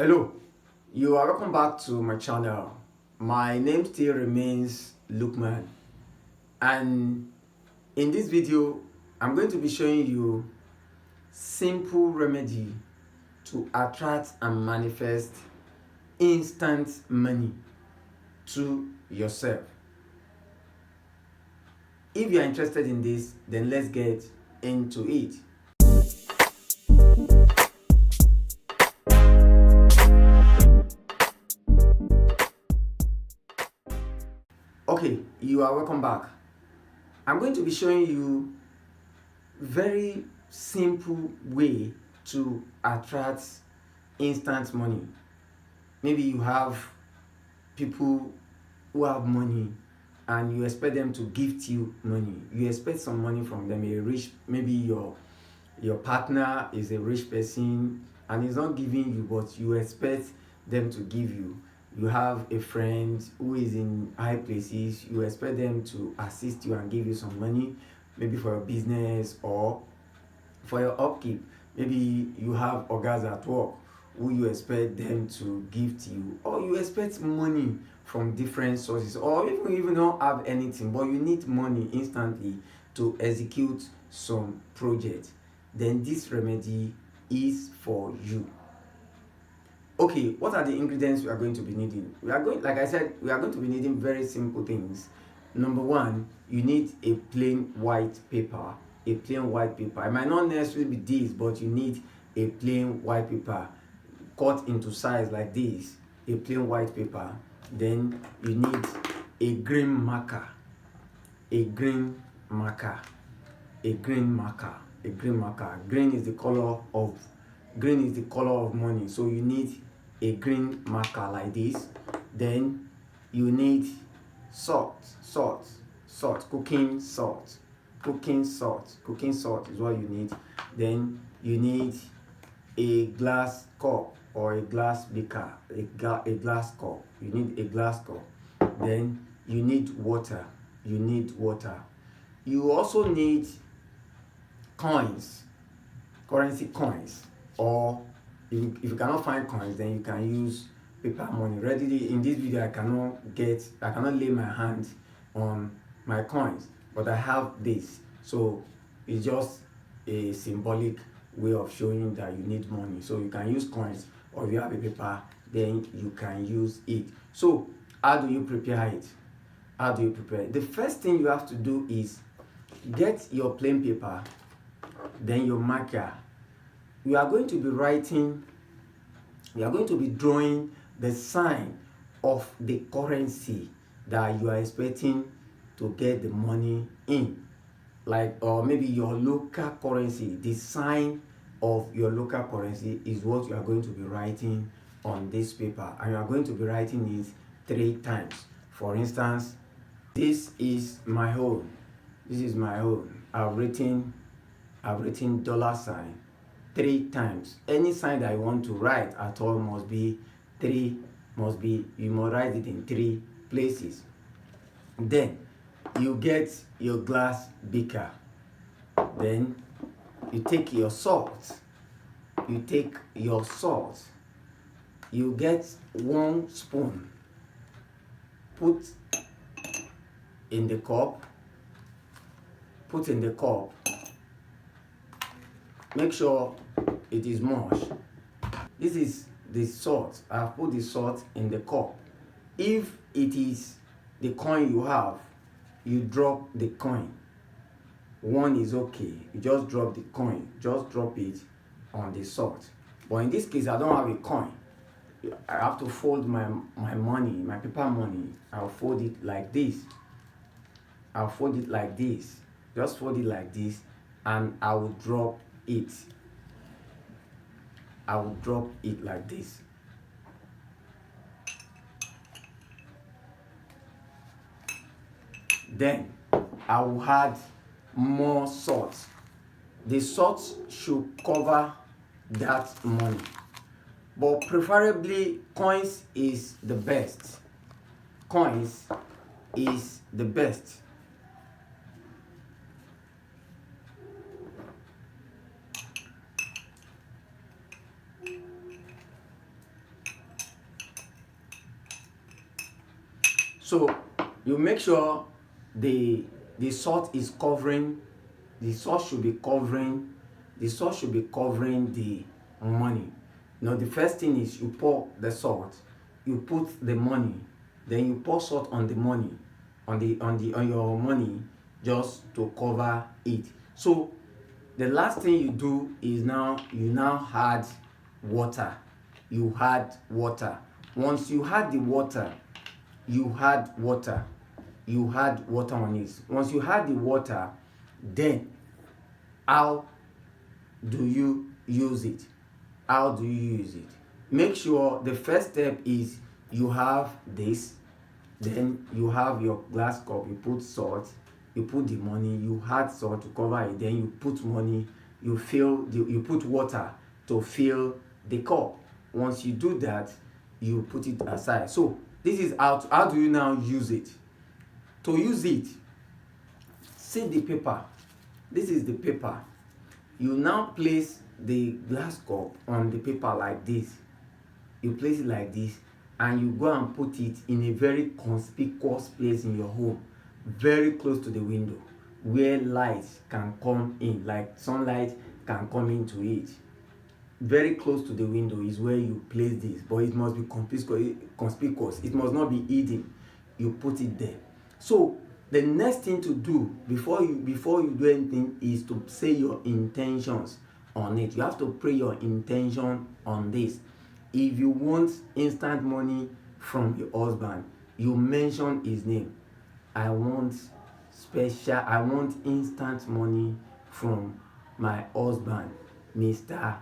Hello, you are welcome back to my channel. My name still remains Lukman, and in this video I'm going to be showing you simple remedy to attract and manifest instant money to yourself. If you are interested in this, then let's get into it. Okay, you are welcome back. I'm going to be showing you very simple way to attract instant money. Maybe you have people who have money and you expect them to gift you money. You expect some money from them. A rich, maybe your partner is a rich person and is not giving you, but you expect them to give you. You have a friend who is in high places, you expect them to assist you and give you some money, maybe for your business or for your upkeep. Maybe you have ogas at work who you expect them to gift you, or you expect money from different sources, or even if you don't have anything but you need money instantly to execute some project, then this remedy is for you. Okay, what are the ingredients we are going to be needing? We are going, like I said, we are going to be needing very simple things. Number one, you need a plain white paper. A plain white paper. It might not necessarily be this, but you need a plain white paper cut into size like this. A plain white paper. Then you need a green marker. A green marker. A green marker. A green marker. Green is the color of money. So you need a green marker like this. Then you need salt, cooking salt. Cooking salt is what you need. Then you need a glass cup or a glass beaker, a glass cup. You need a glass cup. Then you need water. You also need coins, currency coins, or if you cannot find coins, then you can use paper money. Readily in this video I cannot lay my hand on my coins, but I have this, so it's just a symbolic way of showing that you need money. So you can use coins, or if you have a paper, then you can use it. So how do you prepare it? The first thing you have to do is get your plain paper, then your marker. We are going to be drawing the sign of the currency that you are expecting to get the money in, like, or maybe your local currency. The sign of your local currency is what you are going to be writing on this paper, and you are going to be writing it 3 times. For instance, this is my own. I've written $sign 3 times. Any sign that you want to write at all must be you must write it in 3 places. Then you get your glass beaker. Then you take your salt. You get 1 spoon. Put in the cup. Make sure it is mush. This is the salt. I've put the salt in the cup. If it is the coin you have, you drop the coin. 1 is okay. You just drop the coin. Just drop it on the salt. But in this case, I don't have a coin. I have to fold my money, my paper money. I'll fold it like this. Just fold it like this, and I will drop it. Like this. Then I will add more salt. The salt should cover that money, but preferably coins is the best. So you make sure the salt is covering, the salt should be covering, the salt should be covering the money. Now the first thing is you pour the salt, you put the money, then you pour salt on the money, on your money, just to cover it. So the last thing you do is you now add water. You add water. Once you add the water, you add water. You add water on it. Once you add the water, then how do you use it? How do you use it? Make sure the first step is you have this, then you have your glass cup, you put salt, you put the money, you add salt to cover it, then you put money, you put water to fill the cup. Once you do that, you put it aside. So this is how do you now use it? To use it, see the paper. This is the paper. You now place the glass cup on the paper like this. You place it like this, and you go and put it in a very conspicuous place in your home, very close to the window, where light can come in, like sunlight can come into it. Very close to the window is where you place this, but it must be conspicuous. It must not be hidden. You put it there. So the next thing to do before you do anything is to say your intentions on it. You have to pray your intention on this. If you want instant money from your husband, you mention his name. I want instant money from my husband, Mr.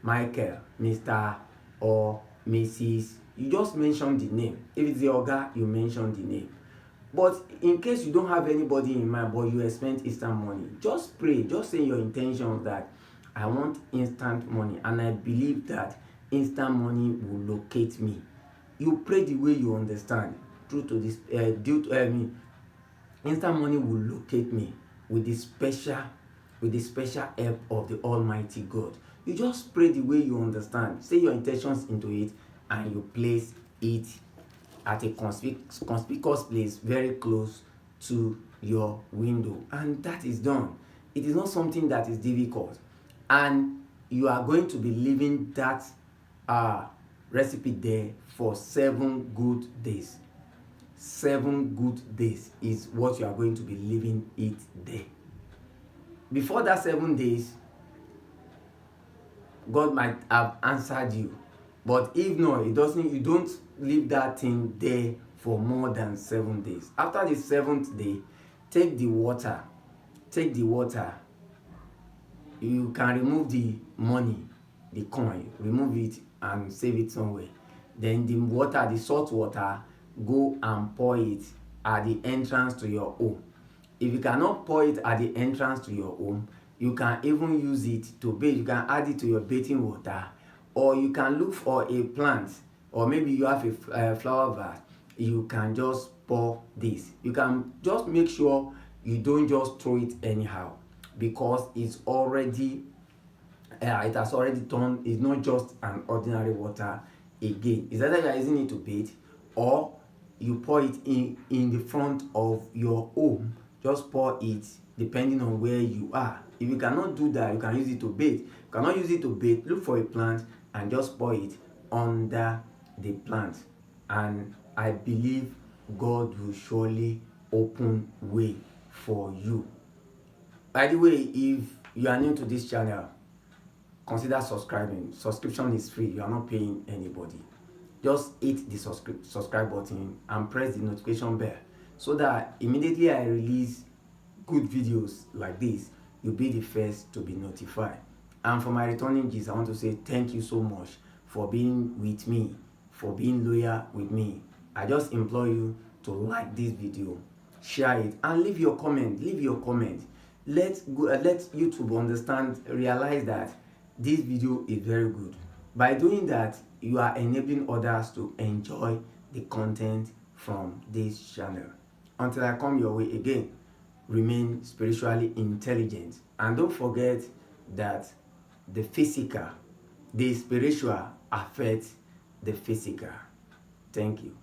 Michael, Mr. or Mrs. You just mention the name. If it's the oga, you mention the name. But in case you don't have anybody in mind, but you expect instant money, just pray, just say your intention that I want instant money, and I believe that instant money will locate me. You pray the way you understand. Instant money will locate me with the special help of the Almighty God. You just pray the way you understand. Say your intentions into it, and you place it at a conspicuous place very close to your window, and that is done. It is not something that is difficult, and you are going to be living that recipe there for 7 good days. 7 good days is what you are going to be living it there. Before that 7 days, God might have answered you, but if not, you don't leave that thing there for more than 7 days. After the 7th day, take the water. You can remove the money, the coin, remove it and save it somewhere. Then the salt water, go and pour it at the entrance to your home. If you cannot pour it at the entrance to your home, you can even use it to bathe. You can add it to your bathing water, or you can look for a plant, or maybe you have a flower vase. You can just pour this. You can just make sure you don't just throw it anyhow, because it has already turned. It's not just an ordinary water again. It's either you are using it to bathe, or you pour it in the front of your home. Just pour it depending on where you are. If you cannot do that, you can use it to bathe. You cannot use it to bathe, look for a plant and just pour it under the plant. And I believe God will surely open way for you. By the way, if you are new to this channel, consider subscribing. Subscription is free. You are not paying anybody. Just hit the subscribe button and press the notification bell, so that immediately I release good videos like this, you'll be the first to be notified. And for my returning G's, I want to say thank you so much for being with me, for being loyal with me. I just implore you to like this video, share it, and leave your comment. Let YouTube realize that this video is very good. By doing that, you are enabling others to enjoy the content from this channel. Until I come your way again, remain spiritually intelligent, and don't forget that the spiritual affects the physical. Thank you.